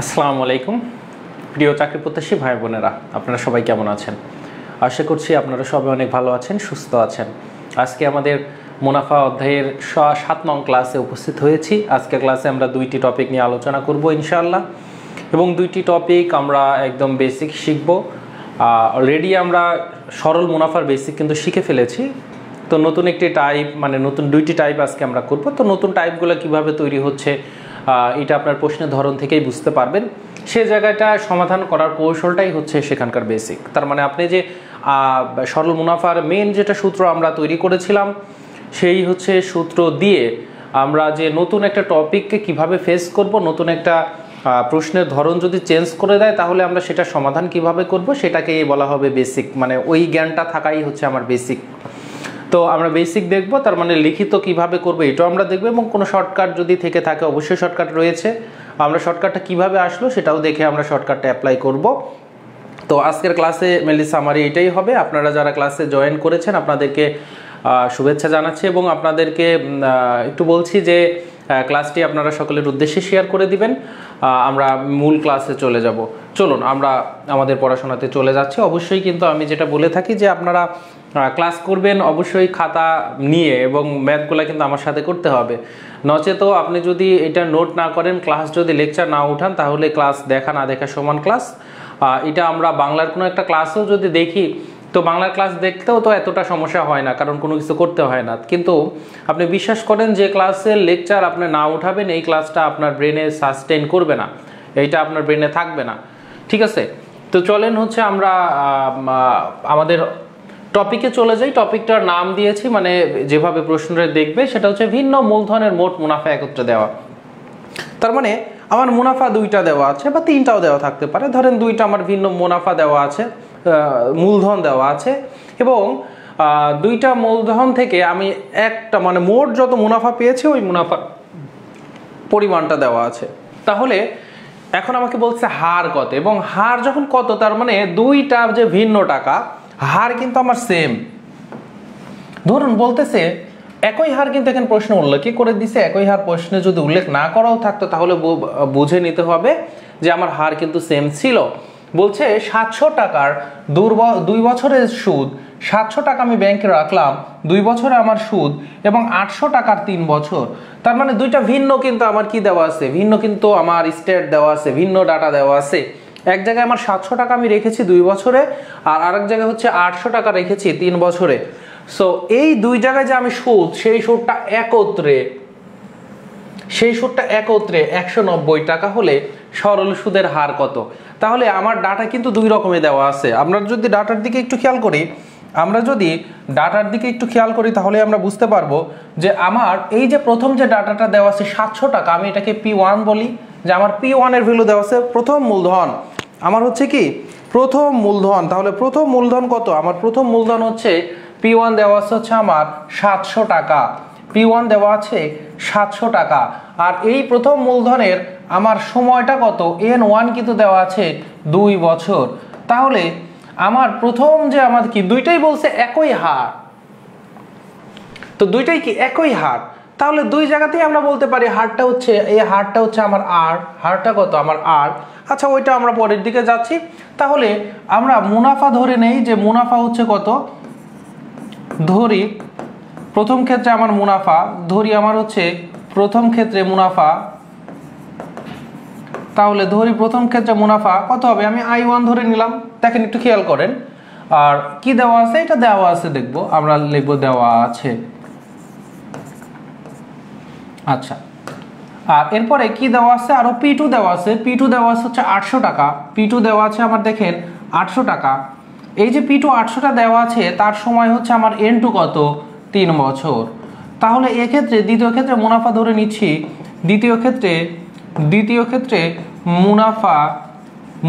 আসসালামু আলাইকুম প্রিয় চাকরি প্রত্যাশী ভাই বোনেরা, আপনারা সবাই কেমন আছেন? আশা করছি আপনারা সবাই অনেক ভালো আছেন, সুস্থ আছেন। আজকে আমাদের মুনাফা অধ্যায়ের 7 নং ক্লাসে উপস্থিত হয়েছি। আজকের ক্লাসে আমরা দুইটি টপিক নিয়ে আলোচনা করব ইনশাআল্লাহ, এবং দুইটি টপিক আমরা একদম বেসিক শিখব। অলরেডি আমরা সরল মুনাফার বেসিক কিন্তু শিখে ফেলেছি। তো নতুন একটি টাইপ, মানে নতুন দুইটি টাইপ আজকে আমরা করব। তো নতুন টাইপগুলো কিভাবে তৈরি হচ্ছে এটা আপনার প্রশ্নের ধরন থেকেই বুঝতে পারবেন। সে জায়গাটা সমাধান করার কৌশলটাই হচ্ছে সেখানকার বেসিক। তার মানে আপনি যে সরল মুনাফার মেন যেটা সূত্র আমরা তৈরি করেছিলাম, সেই হচ্ছে সূত্র দিয়ে আমরা যে নতুন একটা টপিককে কিভাবে ফেস করব, নতুন একটা প্রশ্নের ধরন যদি চেঞ্জ করে দেয় তাহলে আমরা সেটা সমাধান কিভাবে করব সেটাকেই বলা হবে বেসিক। মানে ওই জ্ঞানটা থাকাই হচ্ছে আমার বেসিক। তো আমরা বেসিক দেখব, তার মানে লিখিত কিভাবে করব এটাও আমরা দেখব, এবং কোনো শর্টকাট যদি থেকে থাকে অবশ্যই শর্টকাট রয়েছে। আমরা শর্টকাটটা কিভাবে আসলো সেটাও দেখে আমরা শর্টকাটটা অ্যাপ্লাই করব। তো আজকের ক্লাসে মেনলি সামারি এটাই হবে। আপনারা যারা ক্লাসে জয়েন করেছেন আপনাদেরকে শুভেচ্ছা জানাচ্ছি, এবং আপনাদেরকে একটু বলছি যে ক্লাসটি আপনারা সকলের উদ্দেশ্যে শেয়ার করে দিবেন। আমরা মূল ক্লাসে চলে যাব। চলুন আমরা আমাদের পড়াশোনাতে চলে যাচ্ছি। অবশ্যই কিন্তু আমি যেটা বলে থাকি যে আপনারা ক্লাস করবেন অবশ্যই খাতা নিয়ে, এবং ম্যাথগুলো কিন্তু আমার সাথে করতে হবে। নচেত আপনি যদি এটা নোট না করেন, ক্লাস যদি লেকচার না উঠান, তাহলে ক্লাস দেখা না দেখা সমান ক্লাস। এটা আমরা বাংলার কোনো একটা ক্লাসেও যদি দেখি, তো বাংলার ক্লাস দেখতেও তো এতটা সমস্যা হয় না, কারণ কোনো কিছু করতে হয় না। কিন্তু আপনি বিশ্বাস করেন যে ক্লাসের লেকচার আপনি না উঠাবেন, এই ক্লাসটা আপনার ব্রেনে সাস্টেইন করবে না, এইটা আপনার ব্রেনে থাকবে না। ঠিক আছে? তো চলেন হচ্ছে আমরা আমাদের টপিকে চলে যাই। টপিকটার নাম দিয়েছি, মানে যেভাবে প্রশ্নটা দেখবে সেটা হচ্ছে ভিন্ন মূলধনের মোট মুনাফা একত্রে দেওয়া। তার মানে আমার মুনাফা দুইটা দেওয়া আছে বা তিনটাও দেওয়া থাকতে পারে। ধরেন দুইটা আমার ভিন্ন মুনাফা দেওয়া আছে, মূলধন দেওয়া আছে, এবং দুইটা মূলধন থেকে আমি একটা মানে মোট যত মুনাফা পেয়েছি ওই মুনাফার পরিমাণটা দেওয়া আছে। তাহলে এখন আমাকে বলছে হার কত, এবং হার যখন কত তার মানে দুইটা যে ভিন্ন টাকা, হার কিন্তু আমার সেম। ধরুন বলতেছে একই হার, কিন্তু এখানে প্রশ্ন উল্লেখই করে দিছে। একই হার প্রশ্নে যদি উল্লেখ না করাও থাকতো তাহলে বুঝে নিতে হবে যে আমার হার কিন্তু সেম ছিল। বলছে 700 টাকার 2 বছরের সুদ, 700 টাকা আমি ব্যাংকে রাখলাম, 2 বছরে আমার সুদ, এবং 800 টাকার 3 বছর। তার মানে দুইটা ভিন্ন কিন্তু আমার কি দেওয়া আছে, ভিন্ন কিন্তু আমার স্টেট দেওয়া আছে, ভিন্ন ডাটা দেওয়া আছে। এক জায়গায় আমার 700 টাকা আমি রেখেছি 2 বছরে, আর আরেক জায়গায় হচ্ছে 800 টাকা রেখেছি 3 বছরে। সো এই দুই জায়গায় যে আমি সুদ, সেই সুদটা একত্রে 190 টাকা হলে সরল সুদের হার কত? তাহলে আমার ডাটা কিন্তু দুই রকমে দেওয়া আছে। আমরা যদি ডাটার দিকে একটু খেয়াল করি, তাহলে আমরা বুঝতে পারবো যে আমার এই যে প্রথম যে ডাটাটা দেওয়া আছে 700 টাকা, আমি এটাকে P1 বলি, যে আমার P1 এর ভ্যালু দেওয়া আছে প্রথম মূলধন। আমার হচ্ছে কি প্রথম মূলধন। তাহলে প্রথম মূলধন কত? আমার প্রথম মূলধন হচ্ছে P1 দেওয়া আছে হচ্ছে আমার 700 টাকা। P1 দেওয়া আছে 700 টাকা। আর এই প্রথম মূলধনের আমার সময়টা কত? N1 কিন্তু দেওয়া আছে 2 বছর। তাহলে আমার প্রথম যে আমার কি দুইটাই বলছে একই হার, তো দুইটাই কি একই হার। তাহলে দুই জায়গাতেই আমরা বলতে পারি হারটা হচ্ছে, এই হারটা হচ্ছে আমার আর, হারটা কত? আমার আর। আচ্ছা, ওইটা আমরা পরের দিকে যাচ্ছি। তাহলে আমরা মুনাফা ধরে নেই, যে মুনাফা হচ্ছে কত। ধরি প্রথম ক্ষেত্রে আমার মুনাফা, ধরি আমার হচ্ছে প্রথম ক্ষেত্রে মুনাফা। তাহলে ধরি প্রথম ক্ষেত্রে মুনাফা কত হবে? আমি I1 ধরে নিলাম। দেখেন একটু খেয়াল করেন, আর কি দেওয়া আছে, এটা দেওয়া আছে, দেখবো আমরা লিখবো দেওয়া আছে। আচ্ছা, আর এরপরে কি দেওয়া আছে? আরো P2 দেওয়া আছে। P2 দেওয়া আছে হচ্ছে 800 টাকা। P2 দেওয়া আছে আমার, দেখেন 800 টাকা। এই যে P2 800টা দেওয়া আছে, তার সময় হচ্ছে আমার N2 কত? 3 বছর। তাহলে এক্ষেত্রে দ্বিতীয় ক্ষেত্রে মুনাফা ধরে নিচ্ছি। দ্বিতীয় ক্ষেত্রে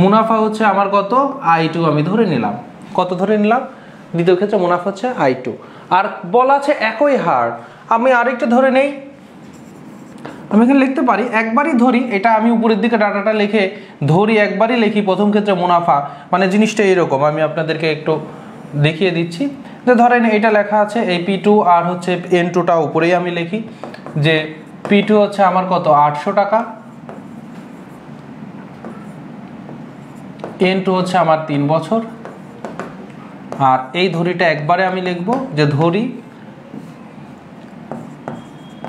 মুনাফা হচ্ছে আমার কত? I2 আমি ধরে নিলাম। কত ধরে নিলাম? দ্বিতীয় ক্ষেত্রে মুনাফা হচ্ছে I2। আর বলা আছে একই হার, আমি আরেকটা ধরে নেই। আমি এখানে লিখতে পারি, একবারই ধরি, এটা আমি উপরের দিকে ডাটাটা লিখে ধরি, একবারই লিখি প্রথম ক্ষেত্রে মুনাফা। মানে জিনিসটা এরকম, আমি আপনাদেরকে একটু দেখিয়ে দিচ্ছি। যে ধরেন এটা লেখা আছে এই P2 আর হচ্ছে N2টা উপরেই আমি লিখি, যে P2 হচ্ছে আমার কত? 800 টাকা। n2 হচ্ছে আমার 3 বছর। আর এই ধরিটা একবারে আমি লিখব যে ধরি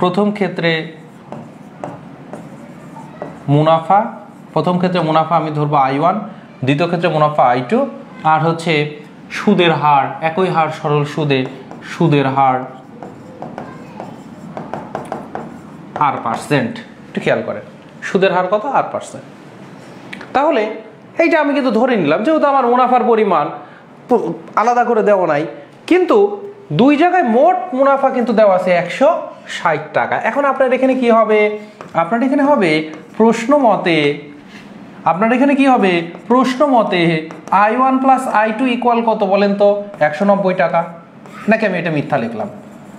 প্রথম ক্ষেত্রে মুনাফা, আমি ধরবো I1, দ্বিতীয় ক্ষেত্রে মুনাফা I2, আর হচ্ছে সুদের হার, একই হার সরল সুদের হার R%। একটু খেয়াল করেন সুদের হার কত? R%। তাহলে এইটা আমি কিন্তু ধরে নিলাম, যেহেতু আমার মুনাফার পরিমাণ আলাদা করে দেওয়া নাই, কিন্তু দুই জায়গায় মোট মুনাফা কিন্তু দেওয়া আছে 160 টাকা। এখন আপনার এখানে কি হবে? আপনার এখানে হবে প্রশ্ন মতে I1 প্লাস I2 ইকুয়াল কত বলেন তো? 190 টাকা। নাকি আমি এটা মিথ্যা লিখলাম?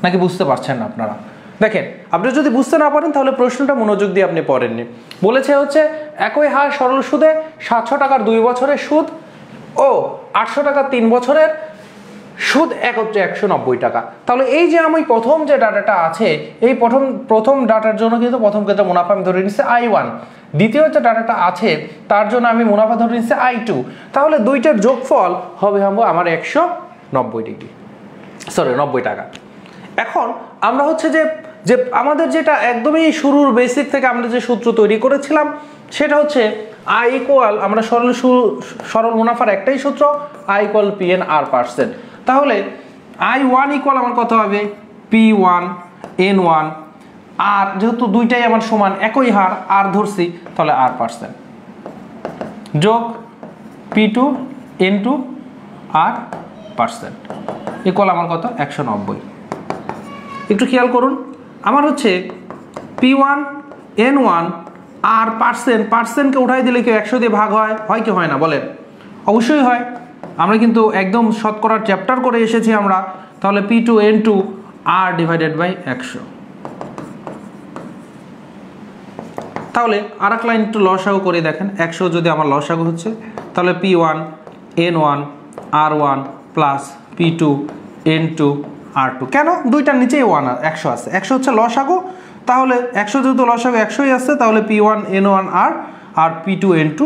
নাকি বুঝতে পারছেন না আপনারা? দেখেন, আপনি যদি বুঝতে না পারেন তাহলে প্রশ্নটা মনোযোগ দিয়ে আপনি পড়েননি। বলেছে হচ্ছে একই হার সরল সুদে 700 টাকার 2 বছরের সুদ ও 800 টাকার 3 বছরের সুদ এক হচ্ছে 190 টাকা। তাহলে এই যে আমি প্রথম যে ডাটাটা আছে, এই প্রথম ডাটার জন্য কিন্তু প্রথম ক্ষেত্রে মুনাফা আমি ধরে নিচ্ছি I1, দ্বিতীয় যে ডাটাটা আছে তার জন্য আমি মুনাফা ধরে নিচ্ছি I2। তাহলে দুইটার যোগফল হবে আমার 90 টাকা। এখন আমরা হচ্ছে যে আমাদের যেটা একদমই শুরুর বেসিক থেকে আমরা যে সূত্র তৈরি করেছিলাম সেটা হচ্ছে I ইকুয়াল, আমরা সরল মুনাফার একটাই সূত্র, I ইকুয়াল PN R%। তাহলে I1 ইকুয়াল আমার কত হবে? P1 N1, আর যেহেতু দুইটাই আমার সমান একই হার R ধরছি তাহলে R% যোগ P2 N2 R% ইকুয়াল আমার কত? 190। একটু খেয়াল করুন, আমার হচ্ছে P1 N1 আর পার্সেন্টকে উঠাই দিলে কি 100 দিয়ে ভাগ হয় কি হয় না বলেন? অবশ্যই হয়। আমরা কিন্তু একদম শতকরার চ্যাপ্টার করে এসেছি আমরা। তাহলে P2 N2 R divided by 100। তাহলে আর এক লাইন একটু লসাগু করে দেখেন, 100 যদি আমার লসাগু হচ্ছে তাহলে P1 N1 R1 plus P2 N2 R2। কেন? দুইটার নিচেই 100 আছে, 100 হচ্ছে লসাগু। তাহলে 100 যেহেতু লসাগু 100ই আছে, তাহলে P1 N1 R আর P2 N2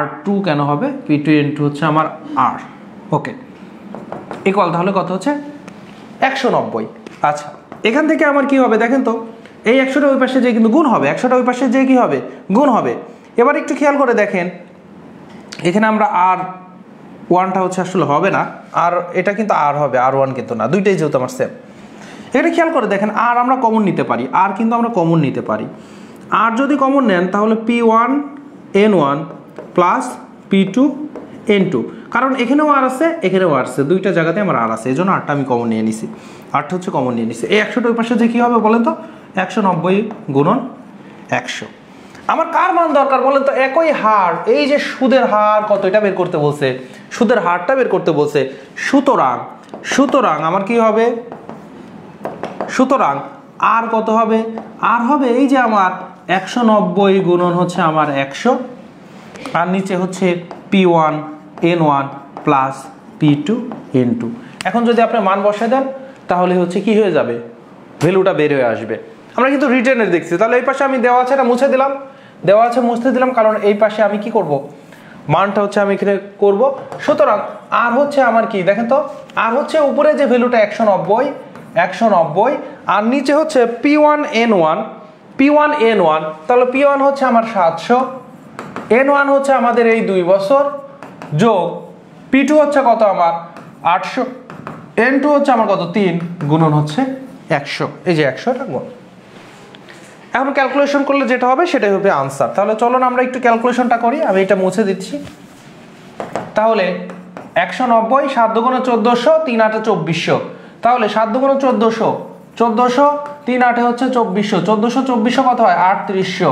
R2 কেন হবে? P2 N2 হচ্ছে আমার R। ওকে, ইকুয়াল তাহলে কত হচ্ছে? 190। আচ্ছা, এখান থেকে আমার কি হবে দেখেন তো, এই 100টা ওই পাশে যে কিন্তু গুণ হবে, 100টা ওই পাশে যে কি হবে? গুণ হবে। এবার একটু খেয়াল করে দেখেন, এখানে আমরা R1টা হচ্ছে আসলে হবে না, আর এটা কিন্তু R হবে, R1 কিন্তু না, দুইটাই যেহেতু আমার সেম। এখানে খেয়াল করে দেখেন, আর আমরা কমন নিতে পারি, আর কিন্তু আমরা কমন নিতে পারি। আর যদি কমন নেন তাহলে P1 N1 plus P2 N2, কারণ এখানেও আর আছে এখানেও আর আছে, দুইটা জায়গাতে আমার আর আছে, এই জন্য আরটা আমি কমন নিয়ে নিছি, আরটা হচ্ছে কমন নিয়ে নিছি। এই 100টা ওই পাশে যে কী হবে বলেন তো? 190 গুণন 100। আমার কার মান দরকার বলেন তো? একই হার, এই যে সুদের হার কত এটা বের করতে বলছে, সুদের হারটা বের করতে বলছে। সুতরাং আমার কি হবে? সুতরাং আর কত হবে? আর হবে এই যে আমার 190 গুণন হচ্ছে আমার 100, আর নিচে হচ্ছে P1 N1 plus P2 N2। এখন যদি আপনি মান বসায় দেন তাহলে হচ্ছে কি হয়ে যাবে? ভ্যালুটা বের হয়ে আসবে। আমরা কিন্তু রিটেনের দেখছি, তাহলে এই পাশে আমি দেওয়া আছে এটা মুছে দিলাম, মুছে দিলাম, কারণ এই পাশে আমি কি করব? মানটা হচ্ছে আমি এখানে করব। সুতরাং আর হচ্ছে আমার কি দেখেন তো, আর হচ্ছে উপরে যে ভ্যালুটা 190, আর নিচে হচ্ছে P1 N1, তাহলে P1 হচ্ছে আমার 700, N1 হচ্ছে আমাদের এই 2 বছর, যোগ P2 হচ্ছে কত আমার 800, N2 হচ্ছে আমার কত 3, গুণন হচ্ছে 100, এই যে 100টা গুণ। এখন ক্যালকুলেশন করলে যেটা হবে সেটাই হবে আনসার। তাহলে চলুন আমরা একটু ক্যালকুলেশনটা করি, আমি এটা মুছে দিচ্ছি। তাহলে 190, 7 দুগুণে 1400, 3 8 2400, তাহলে 7 দুগুণে 1400, 3 8 হচ্ছে 2400, 1400 কত হয়? 3800,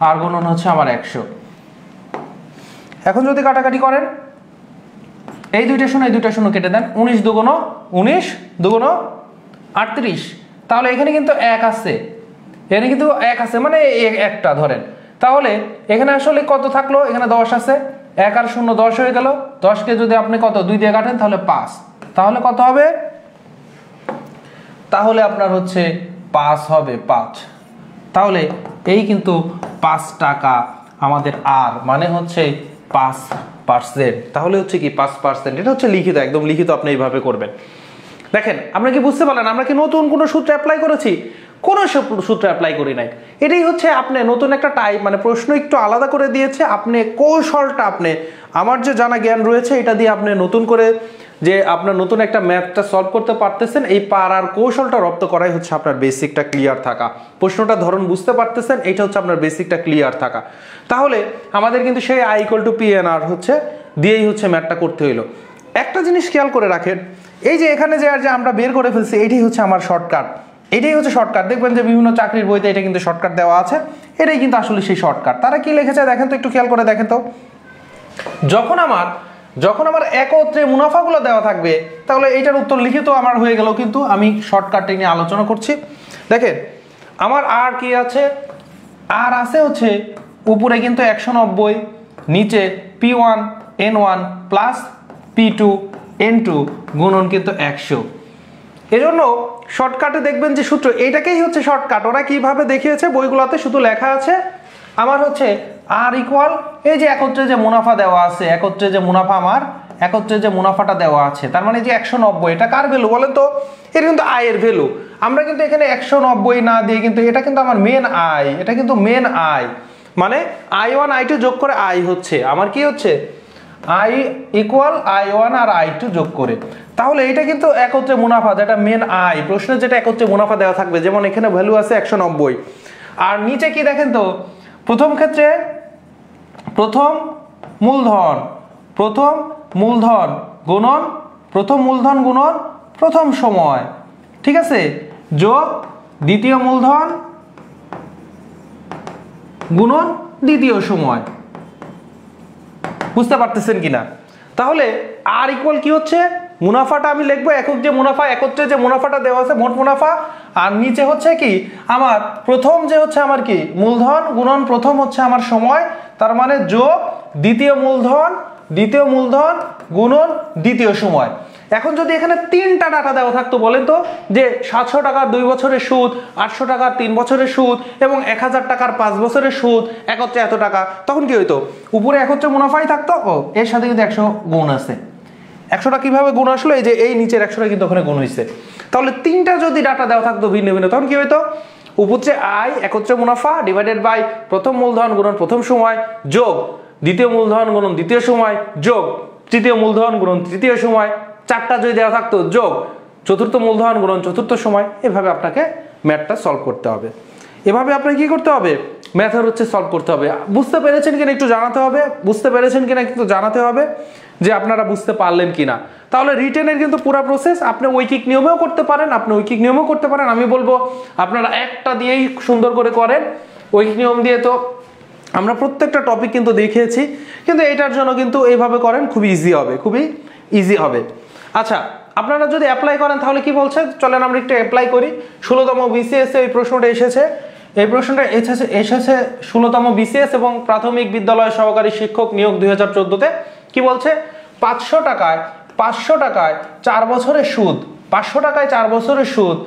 আর গুণন হচ্ছে আমার 100। এখন যদি কাটাকাটি করেন, এই দুইটা শূন্য কেটে দেন, 19 দুগুণ 38, তাহলে এখানে কিন্তু 1 আছে, মানে একটা ধরেন। তাহলে এখানে আসলে কত থাকলো? এখানে 10 আছে, 1 আর 0 10 হয়ে গেল। 10কে যদি আপনি কত 2 দিয়ে কাটেন তাহলে 5, তাহলে কত হবে? তাহলে আপনার হচ্ছে 5 হবে 5। তাহলে এই কিন্তু 5 টাকা আমাদের আর মানে হচ্ছে 5 তাহলে হচ্ছে কি 5%। এটা হচ্ছে লিখিত, একদম লিখিত আপনি এইভাবে করবেন। দেখেন আমরা কি বুঝতে পারলেন আমরা কি নতুন কোনো সূত্র অ্যাপ্লাই করেছি? কোনো সূত্র অ্যাপ্লাই করি নাই। এটাই হচ্ছে আপনি নতুন একটা টাইপ, মানে প্রশ্ন একটু আলাদা করে দিয়েছে, আপনি কৌশলটা আপনি আমার যে জানা জ্ঞান রয়েছে এটা দিয়ে আপনি নতুন করে যে আপনার নতুন একটা ম্যাথটা সলভ করতে পারতেছেন, এই পারার কৌশলটা রপ্ত করাই হচ্ছে আপনার বেসিকটা ক্লিয়ার থাকা। প্রশ্নটা ধরুন বুঝতে পারতেছেন, এটা হচ্ছে আপনার বেসিকটা ক্লিয়ার থাকা। তাহলে আমাদের কিন্তু সেই I = PNR হচ্ছে দিয়েই হচ্ছে ম্যাথটা করতে হইলো। একটা জিনিস খেয়াল করে রাখেন, এই যে এখানে যে আমরা বের করে ফেলছি এটাই হচ্ছে আমার শর্টকাট, এটাই হচ্ছে শর্টকাট। দেখবেন যে বিভিন্ন চাকরির বইতে এটা কিন্তু শর্টকাট দেওয়া আছে, এটাই কিন্তু আসলে সেই শর্টকাট। তারা কি লিখেছে দেখেন তো, একটু খেয়াল করে দেখেন তো। যখন আমার একত্রে মুনাফাগুলো দেওয়া থাকবে তাহলে এইটার উত্তর লিখিত আমার হয়ে গেল, কিন্তু আমি শর্টকাটটা নিয়ে আলোচনা করছি। দেখেন আমার আর কি আছে, আর আছে হচ্ছে উপরে কিন্তু 190, নিচে P1 N1 plus P2 N2 গুণন কিন্তু 100। এজন্য শর্টকাটে দেখবেন যে সূত্র এইটাকেই হচ্ছে শর্টকাট। ওরা কিভাবে দেখিয়েছে বইগুলোতে শুধু লেখা আছে আমার হচ্ছে আর ইকুয়াল এই যে একত্রে যে মুনাফা দেওয়া আছে, একত্রে যে মুনাফা আমার একত্রে যে মুনাফাটা দেওয়া আছে, তার মানে যে 190 এটা কার ভ্যালু বলেন তো? এটা কিন্তু আয়ের ভ্যালু। আমরা কিন্তু এখানে 190 না দিয়ে কিন্তু এটা কিন্তু আমার মেন আয়, এটা কিন্তু মেন আয়, মানে I1 I2 যোগ করে আয় হচ্ছে আমার কি হচ্ছে I = I1 আর I2 যোগ করে। তাহলে এটা কিন্তু একত্রে মুনাফা, যেটা মেন আয়, প্রশ্নে যেটা একত্রে মুনাফা দেওয়া থাকবে, যেমন এখানে ভ্যালু আছে 190। আর নিচে কি দেখেন তো, প্রথম ক্ষেত্রে প্রথম মূলধন গুণন প্রথম মূলধন গুণন প্রথম সময়, ঠিক আছে, যোগ দ্বিতীয় মূলধন গুণন দ্বিতীয় সময়। বুঝতে পারতেছেন কিনা? তাহলে আর ইকুয়াল কি হচ্ছে, মুনাফাটা আমি লিখবো একক যে মুনাফা, একত্রে যে মুনাফাটা দেওয়া আছে মোট মুনাফা, আর নিচে হচ্ছে কি আমার প্রথম যে হচ্ছে আমার কি মূলধন গুণন প্রথম হচ্ছে আমার সময়, তার মানে যোগ দ্বিতীয় মূলধন গুণন দ্বিতীয় সময়। এখন যদি এখানে তিনটা ডাটা দেওয়া থাকতো বলেন তো, যে 700 টাকার 2 বছরের সুদ, 800 টাকার 3 বছরের সুদ এবং 1000 টাকার 5 বছরের সুদ, একত্রে এত টাকা, তখন কি হইতো? উপরে একত্রে মুনাফাই থাকতো, ও এর সাথে কিন্তু 100 গুণ আছে। 100টা কিভাবে গুণ আসলো? এই যে এই নিচের 100টা কিন্তু ওখানে গুণ হয়েছে। তাহলে তিনটা যদি ডাটা দেওয়া থাকতো ভিন্ন ভিন্ন, তখন কি হইতো? উপরে আয় একত্রে মুনাফা ডিভাইডেড বাই প্রথম মূলধন গুণন প্রথম সময় যোগ দ্বিতীয় মূলধন গুণন দ্বিতীয় সময় যোগ তৃতীয় মূলধন গুণন তৃতীয় সময়, চারটা যদি দেওয়া থাকতো যোগ চতুর্থ মূলধন গুণন চতুর্থ সময়। এভাবে আপনাকে ম্যাথটা সলভ করতে হবে, এভাবে আপনাকে কি করতে হবে, ম্যাথের হচ্ছে সলভ করতে হবে। বুঝতে পেরেছেন কিনা একটু জানাতে হবে, বুঝতে পেরেছেন কিনা একটু জানাতে হবে যে আপনারা বুঝতে পারলেন কিনা। তাহলে রিটেনের কিন্তু পুরো প্রসেস আপনি ঐকিক নিয়মেও করতে পারেন, আমি বলবো আপনারা একটা দিয়েই সুন্দর করে করেন। ঐকিক নিয়ম দিয়ে তো আমরা প্রত্যেকটা টপিক কিন্তু দেখিয়েছি, কিন্তু এটার জন্য কিন্তু এইভাবে করেন, খুবই ইজি হবে। আচ্ছা, আপনারা যদি অ্যাপ্লাই করেন তাহলে কি বলছে, চলেন আমরা একটু অ্যাপ্লাই করি। 16তম BCS এই প্রশ্নটা এসেছে, এই প্রশ্নটা এসেছে 16তম BCS এবং প্রাথমিক বিদ্যালয় সহকারী শিক্ষক নিয়োগ 2014-তে। কি বলছে, 500 টাকায় 4 বছরের সুদ, 500 টাকায় 4 বছরের সুদ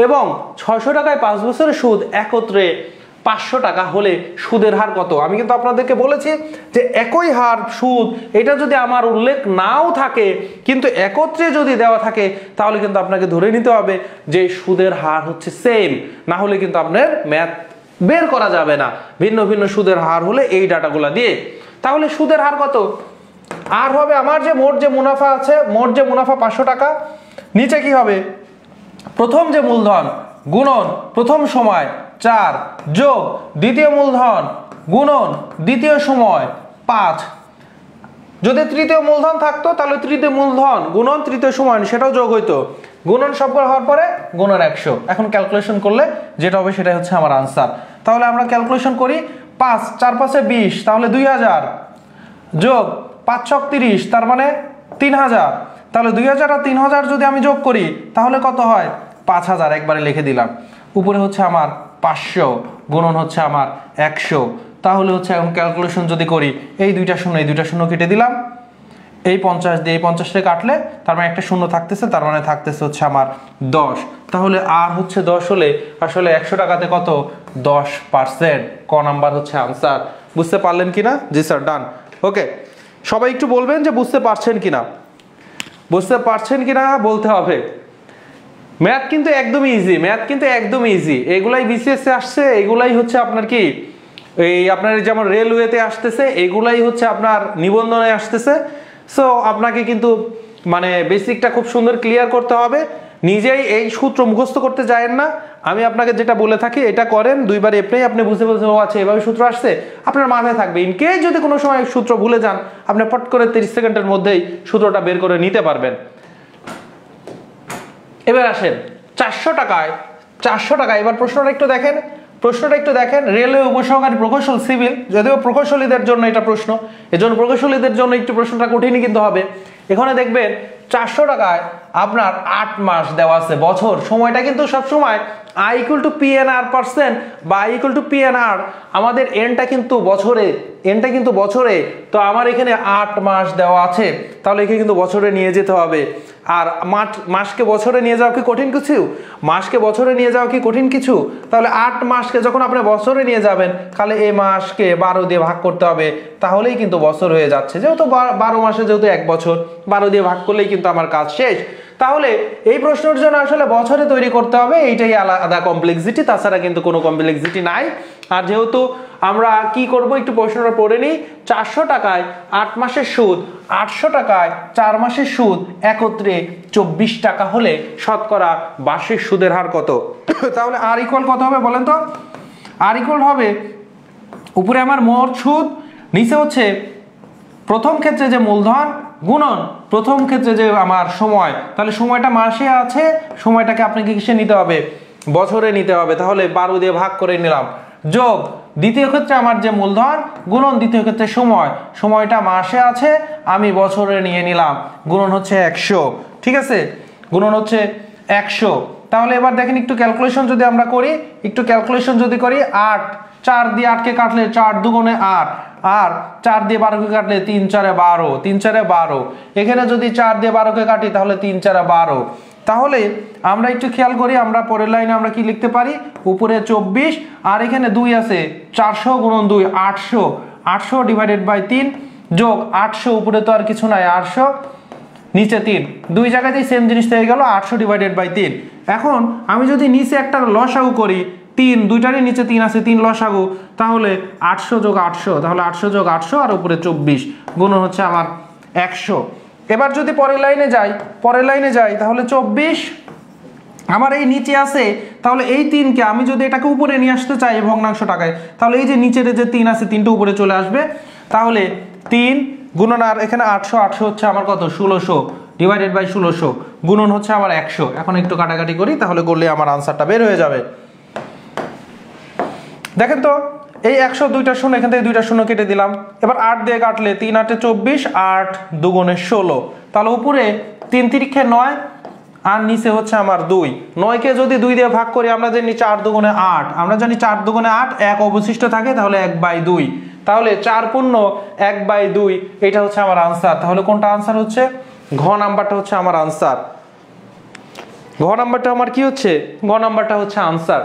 এবং 600 টাকায় 5 বছরের সুদ একত্রে 500 টাকা হলে সুদের হার কত? আমি কিন্তু আপনাদেরকে বলেছি যে একই হার সুদ, এটা যদি আমার উল্লেখ নাও থাকে কিন্তু একত্রে যদি দেওয়া থাকে তাহলে কিন্তু আপনাকে ধরে নিতে হবে যে সুদের হার হচ্ছে সেম, না হলে কিন্তু আপনার ম্যাথ বের করা যাবে না। ভিন্ন ভিন্ন সুদের হার হলে এই ডাটাগুলো দিয়ে, তাহলে সুদের হার কত? আর হবে আমার যে মোট যে মুনাফা আছে, মোট যে মুনাফা 500 টাকা, নিচে কি হবে, প্রথম যে মূলধন গুণন প্রথম সময় 4 যোগ দ্বিতীয় মূলধন গুণন দ্বিতীয় সময় 5। যদি তৃতীয় মূলধন থাকতো তাহলে তৃতীয় মূলধন গুণন তৃতীয় সময় সেটাও যোগ হইতো, গুণন সবগুলো হওয়ার পরে গুণন 100। এখন ক্যালকুলেশন করলে যেটা হবে সেটাই হচ্ছে আমার আনসার। তাহলে আমরা ক্যালকুলেশন করি, 5 4 5 20 তাহলে 2000 যোগ 5 6 30 তার মানে 3000। তাহলে 2000 আর 3000 যদি আমি যোগ করি তাহলে কত হয়? 5000। একবারে লিখে দিলাম। উপরে হচ্ছে আমার 500 গুণন হচ্ছে আমার 100। তাহলে হচ্ছে এখন ক্যালকুলেশন যদি করি, এই দুইটা শূন্য কেটে দিলাম, এই 50 দিয়ে এই 50 কাটলে তার মানে একটা শূন্য থাকতেছে, তার মানে থাকতেছে হচ্ছে আমার 10। তাহলে আর হচ্ছে 10 হলে আসলে 100 টাকাতে কত? 10%। ক নাম্বার হচ্ছে আনসার। বুঝতে পারলেন কিনা? জি স্যার, ডান। ওকে, সবাই একটু বলবেন যে বুঝতে পারছেন কিনা, বুঝতে পারছেন কিনা বলতে হবে। ম্যাথ কিন্তু একদমই ইজি, ম্যাথ কিন্তু একদমই ইজি। এগুলাই বিসিএস এ আসছে, এগুলাই হচ্ছে আপনার কি এই আপনার যেমন রেলওয়েতে আসতেছে, এগুলাই হচ্ছে আপনার নিবন্ধনে আসতেছে। সো আপনাকে কিন্তু মানে বেসিকটা খুব সুন্দর ক্লিয়ার করতে হবে। নিজেই এই সূত্র মুখস্থ করতে যায়েন না, আমি আপনাকে যেটা বলে থাকি এটা করেন, দুইবার এপ্লাই আপনি বুঝে বুঝে ও আছে এভাবে সূত্র আসছে আপনার মাথায় থাকবে। ইনকেস যদি কোনো সময় সূত্র ভুলে যান, আপনি পট করে 30 সেকেন্ডের মধ্যেই সূত্রটা বের করে নিতে পারবেন। এবার আসেন 400 টাকায়, 400 টাকা। এবার প্রশ্নটা একটু দেখেন, প্রশ্নটা একটু দেখেন। রেলওয়ে উপসহকারী প্রকৌশল সিভিল, যদিও প্রকৌশলীদের জন্য এটা প্রশ্ন, এজন্য প্রকৌশলীদের জন্য একটু প্রশ্নটা কঠিনই কিন্তু হবে। এখানে দেখবেন 400 টাকায় আপনার 8 মাস দেওয়া আছে, বছর। সময়টা কিন্তু সব সময় I = PNR% বা I = PNR, আমাদের এনটা কিন্তু বছরে, এনটা কিন্তু বছরে। তো আমার এখানে 8 মাস দেওয়া আছে, তাহলে এখানে কিন্তু বছরে নিয়ে যেতে হবে। আর মাসকে বছরে নিয়ে যাওয়া কি কঠিন কিছু? মাসকে বছরে নিয়ে যাওয়া কি কঠিন কিছু? তাহলে 8 মাসকে যখন আপনি বছরে নিয়ে যাবেন, তাহলে এই মাসকে 12 দিয়ে ভাগ করতে হবে, তাহলেই কিন্তু বছর হয়ে যাচ্ছে। যেহেতু 12 মাসে যেহেতু 1 বছর, 12 দিয়ে ভাগ করলেই কিন্তু আমার কাজ শেষ। তাহলে এই প্রশ্নের জন্য আসলে বছরে তৈরি করতে হবে, এইটাই আলাদা কমপ্লেক্সিটি, তাছাড়া কিন্তু কোনো কমপ্লেক্সিটি নাই। আর যেহেতু আমরা কি করব একটু প্রশ্নটা পড়ে নিই। 400 টাকায় 8 মাসের সুদ, 800 টাকায় 4 মাসের সুদ, একত্রে 24 টাকা হলে শতকরা বার্ষিক সুদের হার কত? তাহলে আর ইকুয়াল কত হবে বলেন তো? আর ইকুয়াল হবে উপরে আমার মোট সুদ, নিচে হচ্ছে প্রথম ক্ষেত্রে যে মূলধন গুণন প্রথম ক্ষেত্রে যে আমার সময়। তাহলে সময়টা মাসে আছে, সময়টাকে আপনাকে কিসে নিতে হবে? বছরে নিতে হবে। তাহলে 12 দিয়ে ভাগ করে নিলাম, যোগ দ্বিতীয় ক্ষেত্রে আমার যে মূলধন গুণন দ্বিতীয় ক্ষেত্রে সময়, সময়টা মাসে আছে, আমি বছরে নিয়ে নিলাম, গুণন হচ্ছে 100। ঠিক আছে, গুণন হচ্ছে 100। তাহলে এবার দেখেন একটু ক্যালকুলেশন যদি আমরা করি, একটু ক্যালকুলেশন যদি করি, 8 4 দিয়ে 8 কে কাটলে 4 দুগুণে 8, আর 4 দিয়ে 12 কে কাটলে 3 4 12, 3 4 12। এখানে যদি 4 দিয়ে 12 কে কাটি তাহলে 3 4 12। তাহলে আমরা একটু খেয়াল করি, আমরা পরের লাইনে আমরা কি লিখতে পারি? উপরে 24 আর এখানে 2 আছে, 400 গুণন 2 800, 800 ডিভাইডেড বাই 3 যোগ 800, উপরে তো আর কিছু নাই 800, নিচে 3, দুই জায়গাতেই সেম জিনিস হয়ে গেল 800 ডিভাইডেড বাই 3। এখন আমি যদি নিচে একটা লসাগু করি, 3, দুইটারই নিচে 3 আছে, 3 লসাগু, তাহলে 800 যোগ 800, তাহলে 800 যোগ 800 আর উপরে 24, গুণন হচ্ছে আমার 100। এবার যদি পরের লাইনে যাই, পরের লাইনে যাই, তাহলে 24 আমার এই নিচে আছে, তাহলে এই 3কে আমি যদি এটাকে উপরে নিয়ে আসতে চাই ভগ্নাংশ টাকায়, তাহলে এই যে নিচের যে 3 আছে 3টা উপরে চলে আসবে। তাহলে 3 গুণন আর এখানে 800, 800 হচ্ছে আমার কত? 1600 ডিভাইডেড বাই 1600, গুণন হচ্ছে আমার 100। এখন একটু কাটাকাটি করি, তাহলে করলে আমার আনসারটা বের হয়ে যাবে। দেখেন তো এই 100 দুইটা শূন্য, এখান থেকে দুইটা শূন্য কেটে দিলাম। এবার 8 দিয়ে কাটলে 3 8 24, 8 দুগুণে 16, তাহলে উপরে 3 3 9 আর নিচে হচ্ছে আমার 2। 9কে যদি 2 দিয়ে ভাগ করি, আমরা জানি 4 দুগুণে 8, আমরা জানি 4 দুগুণে 8, 1 অবশিষ্ট থাকে, তাহলে 1/2। তাহলে 4 পূর্ণ 1/2, এটা হচ্ছে আমার আনসার। তাহলে কোনটা আনসার হচ্ছে? ঘ নাম্বারটা হচ্ছে আমার আনসার। ঘ নাম্বারটা আমার কি হচ্ছে? ঘ নাম্বারটা হচ্ছে আনসার।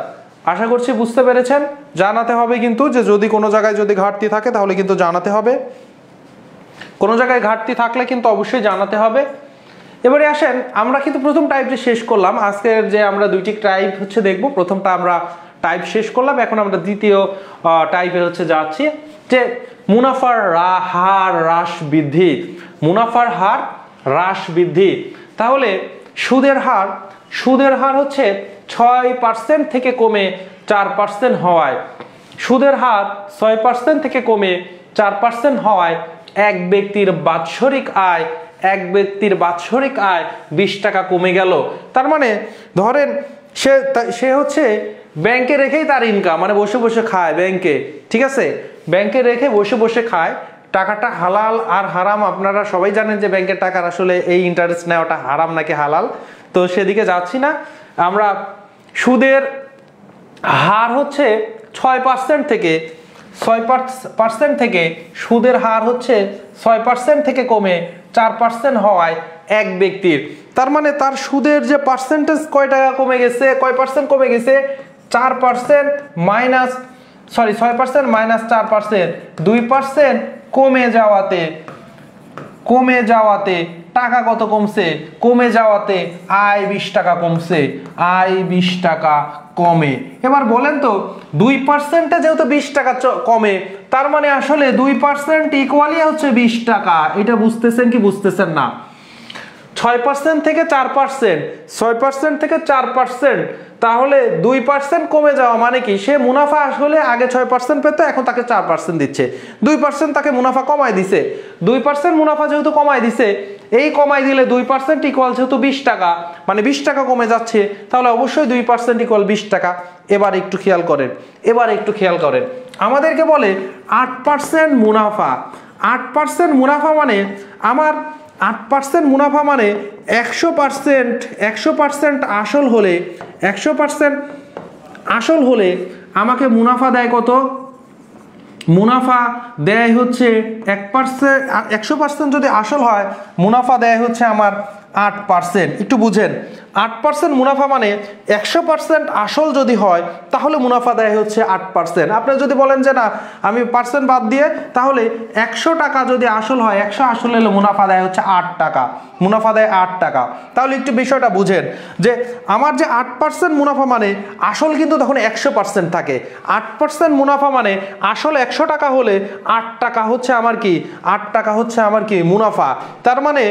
আশা করছি বুঝতে পেরেছেন। জানাতে হবে কিন্তু যে যদি কোনো জায়গায় যদি ঘাটতি থাকে তাহলে কিন্তু জানাতে হবে, কোনো জায়গায় ঘাটতি থাকলে কিন্তু অবশ্যই জানাতে হবে। এবারে আসেন, আমরা কিন্তু প্রথম টাইপটি শেষ করলাম। আজকের যে আমরা দুইটি টাইপ হচ্ছে দেখব, প্রথমটা আমরা টাইপ শেষ করলাম, এখন আমরা দ্বিতীয় টাইপে হচ্ছে যাচ্ছি, যে মুনাফার হার হ্রাস বৃদ্ধি। মুনাফার হার হ্রাস বৃদ্ধি। তাহলে সুদের হার, সুদের হার হচ্ছে 6% থেকে কমে 4% হওয়ায়, সুদের হার 6% থেকে কমে 4% হওয়ায় এক ব্যক্তির বাৎসরিক আয়, এক ব্যক্তির বাৎসরিক আয় 20 টাকা কমে গেল। তার মানে ধরেন সে হচ্ছে ব্যাংকে রেখেই তার ইনকাম, মানে বসে বসে খায় ব্যাংকে, ঠিক আছে, ব্যাংকে রেখে বসে বসে খায়। টাকাটা হালাল আর হারাম আপনারা সবাই জানেন যে ব্যাংকের টাকার আসলে এই ইন্টারেস্ট নেওয়াটা হারাম নাকি হালাল, তো সেদিকে যাচ্ছি না। আমরা সুদের হার হচ্ছে 6% থেকে 6% থেকে সুদের হার হচ্ছে 6% থেকে কমে 4% হওয়ায় এক ব্যক্তির, তার মানে তার সুদের যে পার্সেন্টেজ কয় টাকা কমে গেছে, কয় পার্সেন্ট কমে গেছে? 4% মাইনাস 6% মাইনাস 4%, 2% কমে যাওয়াতে কমে যাওয়াতে টাকা কত কমছে, কমে যাওয়াতে আয় 20 টাকা কমছে, আয় 20 টাকা কমে। এবার বলেন তো 2% যেহেতু 20 টাকা কমে, তার মানে আসলে 2% ইকুয়ালি হচ্ছে 20 টাকা। এটা বুঝতেছেন কি বুঝতেছেন না? 6% থেকে 4%, 6% থেকে 4%, তাহলে 2% কমে যাওয়া মানে কি? সে মুনাফা আসলে আগে 6% পেত, এখন তাকে 4% দিচ্ছে। 2% তাকে মুনাফা কমায় দিছে। 2% মুনাফা যেহেতু কমায় দিছে, এই কমাই দিলে 2% ইকুয়াল যেহেতু 20 টাকা, মানে 20 টাকা কমে যাচ্ছে, তাহলে অবশ্যই 2% ইকুয়াল 20 টাকা। এবার একটু খেয়াল করেন, এবার একটু খেয়াল করেন, আমাদেরকে বলে 8% মুনাফা। 8% মুনাফা মানে আমার 8% মুনাফা মানে 100% আসল হলে, 100% আসল হলে আমাকে মুনাফা দেয় কত? মুনাফা দেয় হচ্ছে 1%। 100% যদি আসল হয়, মুনাফা দেয় হচ্ছে আমার 8%। একটু বুঝেন, 8% মুনাফা মানে 100% আসল যদি হয়, তাহলে মুনাফা দেয় হচ্ছে 8%। আপনি যদি বলেন যে না আমি পার্সেন্ট বাদ দিয়ে, তাহলে 100 টাকা যদি আসল হয়, 100 আসল হলে মুনাফা দেয় হচ্ছে 8 টাকা, মুনাফা দেয় 8 টাকা। তাহলে একটু বিষয়টা বুঝেন যে আমার যে 8% মুনাফা মানে আসল কিন্তু তখন 100% থাকে। 8% মুনাফা মানে আসল 100 টাকা হলে 8 টাকা হচ্ছে আমার কি? 8 টাকা হচ্ছে আমার কি? মুনাফা। তার মানে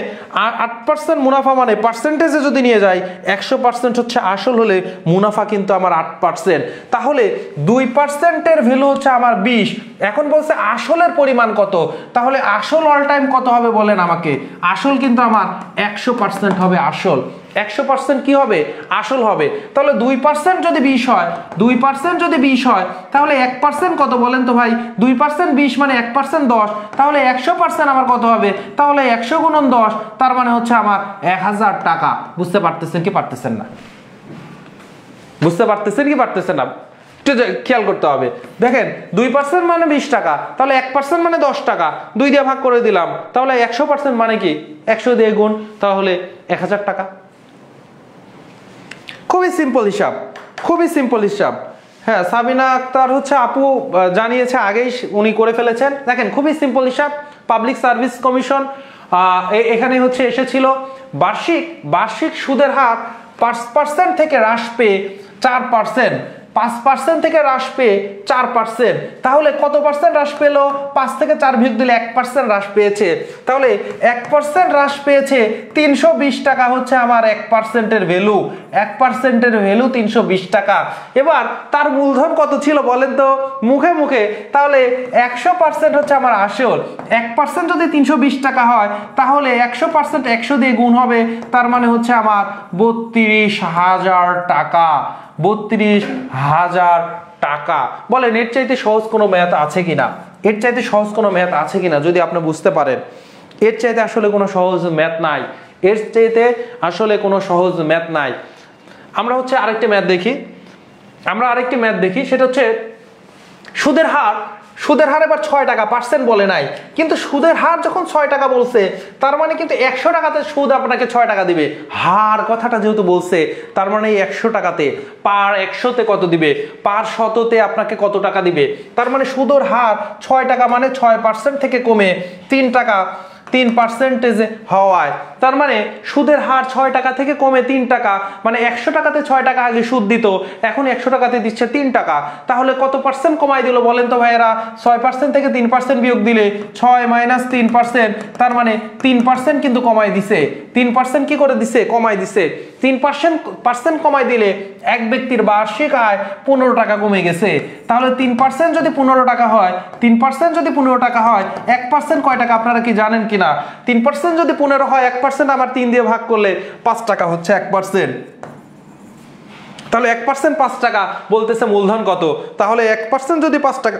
8% মুনাফা মানে পার্সেন্টেজে যদি নিয়ে যাই, 100% হচ্ছে আসল হলে মুনাফা কিন্তু আমার 8%। তাহলে 2% এর ভ্যালু হচ্ছে আমার 20। এখন বলছে আসলের পরিমাণ কত, তাহলে আসল অল টাইম কত হবে বলেন আমাকে? আসল কিন্তু আমার 100% হবে। আসল 100% কি হবে? আসল হবে। তাহলে 2% যদি 20 হয়, 2% যদি 20 হয়, তাহলে 1% কত বলেন তো ভাই? 2% 20 মানে 1% 10, তাহলে 100% আমার কত হবে? তাহলে 100 গুণন 10, তার মানে হচ্ছে আমার 1000 টাকা। বুঝতে পারতেছেন কি পারতেছেন না? বুঝতে পারতেছেন কি পারতেছেন না? খেয়াল করতে হবে। দেখেন 2% মানে 20 টাকা, তাহলে 1% মানে 10 টাকা, 2 দিয়ে ভাগ করে দিলাম, তাহলে 100% মানে কি? 100 দিয়ে গুণ, তাহলে 1000 টাকা। খুবই সিম্পল হিসাব, খুবই সিম্পল হিসাব। হ্যাঁ, সাবিনা আক্তার হচ্ছে আপু জানিয়েছে আগেই, উনি করে ফেলেছেন। দেখেন খুবই সিম্পল হিসাব। পাবলিক সার্ভিস কমিশন এখানে হচ্ছে এসেছিল বার্ষিক সুদের হার 5% থেকে হ্রাস পেয়ে 4%, 5% থেকে হ্রাস পেয়ে 4%। তাহলে কত পার্সেন্ট হ্রাস পেলো? 5 থেকে 4 বিয়োগ দিলে 1% হ্রাস পেয়েছে। তাহলে 1% হ্রাস পেয়েছে, 320 টাকা হচ্ছে আমার 1% এর ভ্যালু। 1% এর ভ্যালু 320 টাকা। এবার তার মূলধন কত ছিল বলেন তো মুখে মুখে? তাহলে 100% হচ্ছে আমার আসল। 1% যদি 320 টাকা হয়, তাহলে 100% 100 দিয়ে গুণ হবে, তার মানে হচ্ছে আমার 32,000 টাকা। 32,000 টাকা। বলেন এর চাইতে সহজ কোনো ম্যাথ আছে কিনা? এর চাইতে সহজ কোনো ম্যাথ আছে কিনা যদি আপনি বুঝতে পারেন? এর চাইতে আসলে কোনো সহজ ম্যাথ নাই, এর চাইতে আসলে কোনো সহজ ম্যাথ নাই। আমরা হচ্ছে আরেকটি ম্যাথ দেখি, সেটা হচ্ছে সুদের হার। সুদের হার এবার 6 টাকা, পার্সেন্ট বলে নাই, কিন্তু সুদের হার যখন 6 টাকা বলছে, তার মানে কিন্তু 100 টাকাতে সুদ আপনাকে 6 টাকা দিবে। হার কথাটা যেহেতু বলছে, তার মানে 100 টাকাতে পার 100তে কত দিবে, পার 100তে আপনাকে কত টাকা দিবে। তার মানে সুদের হার 6 টাকা মানে 6% থেকে কমে 3 টাকা, 3% হওয়ায়, তার মানে সুদের হার 6 টাকা থেকে কমে 3 টাকা, মানে 100 টাকাতে 6 টাকা আগে সুদ দিত, এখন 100 টাকাতে দিচ্ছে 3 টাকা। তাহলে কত পার্সেন্ট কমাই দিল বলেন তো ভাইয়েরা? 6% থেকে 3% বিয়োগ দিলে 6 মাইনাস 3%, তার মানে 3% কিন্তু কমাই দিছে। 3% কি করে দিছে? কমাই দিছে। 3% কমাই দিলে এক ব্যক্তির বার্ষিক আয় 15 টাকা কমে গেছে। তাহলে 3% যদি 15 টাকা হয়, 3% যদি 15 টাকা হয়, 1% কয় টাকা আপনারা কি জানেন কিনা? 3% যদি 15 হয়, 1% আমার 3 দিয়ে ভাগ করলে 5 টাকা হচ্ছে 1%। তাহলে 1% 5 টাকা বলতেছে মূলধন কত? তাহলে 1% যদি 5 টাকা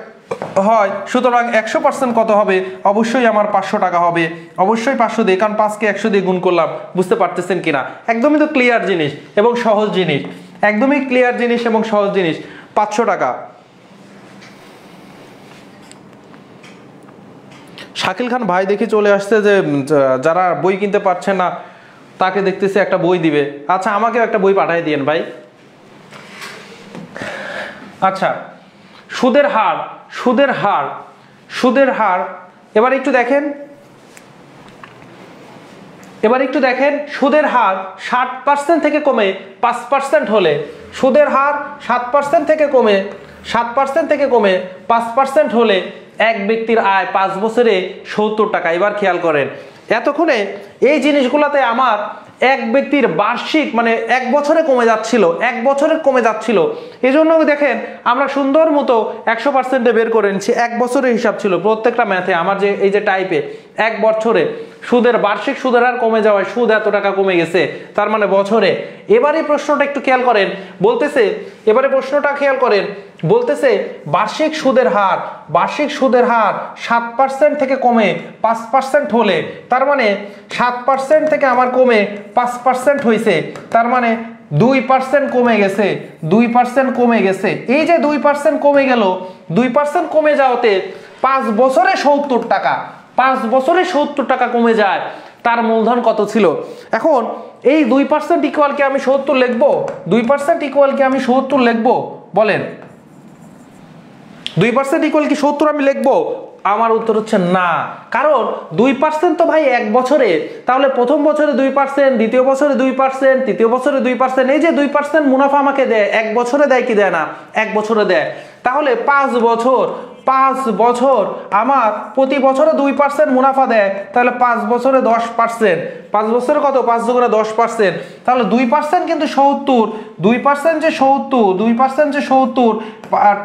হয়, সুতরাং 100% কত হবে? অবশ্যই আমার 500 টাকা হবে। অবশ্যই 500 দিয়ে, কারণ 5 কে 100 দিয়ে গুণ করলাম। বুঝতে পারতেছেন কিনা? একদমই তো ক্লিয়ার জিনিস এবং সহজ জিনিস, একদমই ক্লিয়ার জিনিস এবং সহজ জিনিস। 500 টাকা। শাকিল খান ভাই দেখি চলে আসছে যে যারা বই কিনতে পারছে না তাকে দেখতেছি একটা বই দিবে। আচ্ছা, আমাকেও একটা বই পাঠিয়ে দিয়েন ভাই। আচ্ছা, সুদের হার এবার একটু দেখেন, এবার একটু দেখেন সুদের হার 7% থেকে কমে 5% হলে, সুদের হার 7% থেকে কমে 5% হলে এক ব্যক্তির আয় 5 বছরে 70 টাকা। এবার খেয়াল করেন, এতক্ষণে এই জিনিসগুলোতে আমার এক ব্যক্তির বার্ষিক মানে এক বছরে কমে যাচ্ছিল, এই জন্য দেখেন আমরা সুন্দর মতো 100%-এ বের করে নিচ্ছি। এক বছরের হিসাব ছিল প্রত্যেকটা ম্যাথে আমার, যে এই যে টাইপে এক বছরে সুদের বার্ষিক সুদের হার কমে যাওয়ায় সুদ এত টাকা কমে গেছে, তার মানে বছরে। এবারে প্রশ্নটা একটু খেয়াল করেন, বলতেছে বার্ষিক সুদের হার 7% থেকে কমে 5% হলে, তার মানে 7% থেকে আমার কমে 5% হয়েছে, তার মানে 2% কমে গেছে, 2% কমে গেছে। এই যে 2% কমে গেল, 2% কমে যাওয়াতে 5 বছরে 70 টাকা, 5 বছরে 70 টাকা কমে যায়। তার মূলধন কত ছিল? এখন এই 2% ইকুয়াল কি আমি 70 লিখবো? 2% ইকুয়াল কি আমি 70 লিখবো? বলেন, 2% ইকুয়াল কি 70 আমি লিখবো? আমার উত্তর হচ্ছে না, কারণ 2% তো ভাই এক বছরে, তাহলে প্রথম বছরে 2%, দ্বিতীয় বছরে 2%, তৃতীয় বছরে 2%, এই যে 2% মুনাফা আমাকে দেয়, এক বছরে দেয় কি দেয় না? এক বছরে দেয়। তাহলে 5 বছর আমার প্রতি বছরে 2% মুনাফা দেয়, তাহলে 5 বছরে 10%, 5 বছরে কত? 5 দুগুণে 10%, তাহলে 2% কিন্তু 70, 2% যে 70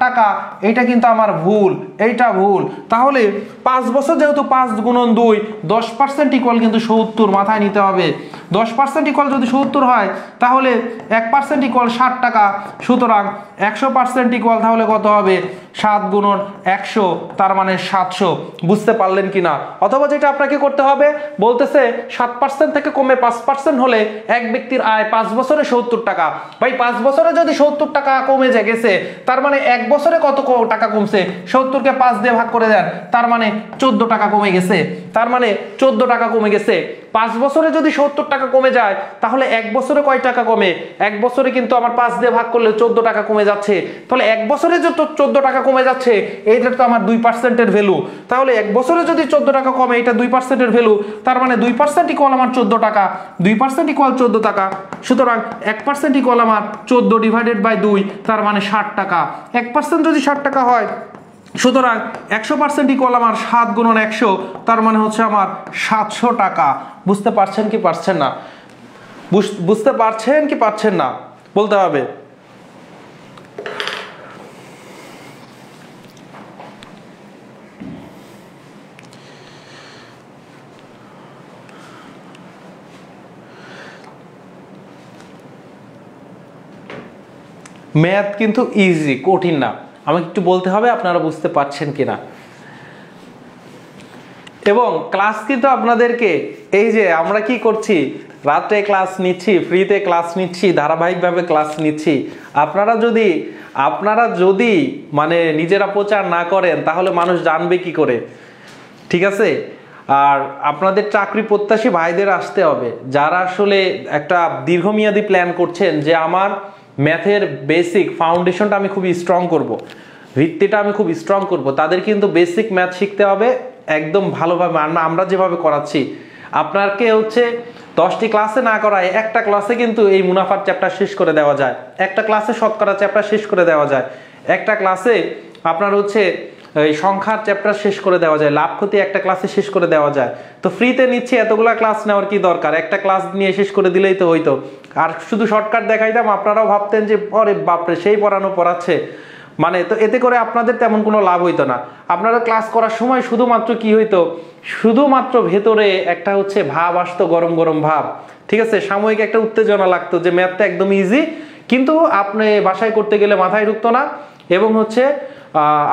টাকা, এটা কিন্তু আমার ভুল, এইটা ভুল। তাহলে 5 বছর যেহেতু 5 গুণন 2, 10% ইকুয়াল কিন্তু 70, মাথায় নিতে হবে। 10% ইকুয়াল যদি 70 হয়, তাহলে 1% ইকুয়াল 60 টাকা, সুতরাং 100% ইকুয়াল তাহলে কত হবে? 7 গুণন 100, তার মানে 700। বুঝতে পারলেন কিনা? অথবা যেটা আপনাকে করতে হবে, বলতেছে 7% থেকে কমে 5% হলে এক ব্যক্তির আয় 5 বছরে 70 টাকা। ভাই 5 বছরে যদি 70 টাকা কমে গেছে, তার মানে এক বছরে কত টাকা কমছে? 70-কে 5 দিয়ে ভাগ করে দেন, তার মানে 14 টাকা কমে গেছে, তার মানে 14 টাকা কমে গেছে। 5 বছরে যদি 70 টাকা কমে যায়, তাহলে এক বছরে কয় টাকা কমে? এক বছরে কিন্তু আমার 5 দিয়ে ভাগ করলে 14 টাকা কমে যাচ্ছে। তাহলে এক বছরে যে 14 টাকা কমে যাচ্ছে, এইটা তো আমার 2%-এর ভ্যালু। তাহলে এক বছরে যদি 14 টাকা কমে, এটা 2%-এর ভ্যালু, তার মানে 2% ইকুয়াল আমার 14 টাকা, 2% ইকুয়াল 14 টাকা। সুতরাং 1% ইকুয়াল আমার 14 ডিভাইডেড বাই 2, তার মানে 60 টাকা। 1% যদি 60 টাকা হয়, সুতরাং 100% ইকুয়াল আমার 7 গুণন 100, তার মানে হচ্ছে আমার 700 টাকা। বুঝতে পারছেন কি পারছেন না? বুঝতে পারছেন কি পারছেন না বলতে হবে। ম্যাথ কিন্তু ইজি, কঠিন না। আমাকে একটু বলতে হবে আপনারা বুঝতে পারছেন কিনা। এবং ক্লাস কিন্তু আপনাদেরকে, এই যে আমরা কি করছি, রাতে ক্লাস নিচ্ছি, ফ্রিতে ক্লাস নিচ্ছি, ধারাবাহিকভাবে ক্লাস নিচ্ছি। আপনারা যদি মানে নিজেরা প্রচার না করেন, তাহলে মানুষ জানবে কি করে? ঠিক আছে। আর আপনাদের চাকরি প্রত্যাশী ভাইদের আসতে হবে, যারা আসলে একটা দীর্ঘমেয়াদী প্ল্যান করছেন যে আমার ম্যাথের বেসিক ফাউন্ডেশনটা আমি খুব স্ট্রং করব, ভিত্তিটা আমি খুব স্ট্রং করব, তাদের কিন্তু বেসিক ম্যাথ শিখতে হবে একদম ভালোভাবে। আমরা যেভাবে করাচ্ছি, আপনাকে হচ্ছে 10টি ক্লাসে না করায় একটা ক্লাসে কিন্তু এই মুনাফার চ্যাপ্টার শেষ করে দেওয়া যায়, একটা ক্লাসে শতকরা চ্যাপ্টার শেষ করে দেওয়া যায়, একটা ক্লাসে আপনার হচ্ছে এই সংখ্যার চ্যাপ্টার শেষ করে দেওয়া যায়, লাভ ক্ষতি একটা ক্লাসে শেষ করে দেওয়া যায়। তো ফ্রিতে নিচ্ছি, এতগুলা ক্লাস নেওয়ার কি দরকার? একটা ক্লাস নিয়ে শেষ করে দিলেই তো হইতো। আর শুধু শর্টকাট দেখাইতাম, আপনারাও ভাবতেন যে পরে বাপরে সেই পড়াচ্ছে, মানে তো এতে করে আপনাদের তেমন কোনো লাভ হইতো না। আপনারা ক্লাস করার সময় শুধুমাত্র কি হইতো, শুধুমাত্র ভেতরে একটা হচ্ছে ভাব আসতো, গরম গরম ভাব, ঠিক আছে, সাময়িক একটা উত্তেজনা লাগতো যে ম্যাথটা একদম ইজি, কিন্তু আপনি বাসায় করতে গেলে মাথায় ঢুকতো না। এবং হচ্ছে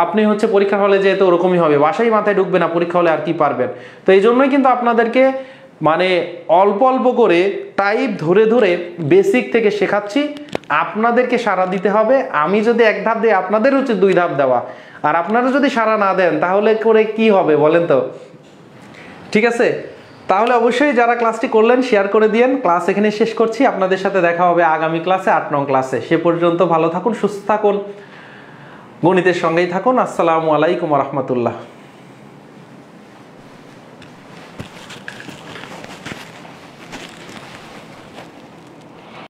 আপনি হচ্ছে পরীক্ষা হলে যেহেতু ওরকমই হবে, বাসায় মাথায় ঢুকবে না, পরীক্ষা হলে আর কি পারবেন। তো এই জন্যই কিন্তু আপনাদেরকে মানে অল্প অল্প করে টাইপ ধরে ধরে বেসিক থেকে শেখাচ্ছি। আপনাদেরকে সাড়া দিতে হবে। আমি যদি এক ধাপ দিই, আপনাদের হচ্ছে 2 ধাপ দেওয়া। আর আপনারা যদি সাড়া না দেন, তাহলে করে কি হবে বলেন তো? ঠিক আছে, তাহলে অবশ্যই যারা ক্লাসটি করলেন শেয়ার করে দিয়েন। ক্লাস এখানে শেষ করছি। আপনাদের সাথে দেখা হবে আগামী ক্লাসে, 8 নং ক্লাসে। সে পর্যন্ত ভালো থাকুন, সুস্থ থাকুন, গণিতের সঙ্গেই থাকুন। আসসালামু আলাইকুম ওয়া রাহমাতুল্লাহ।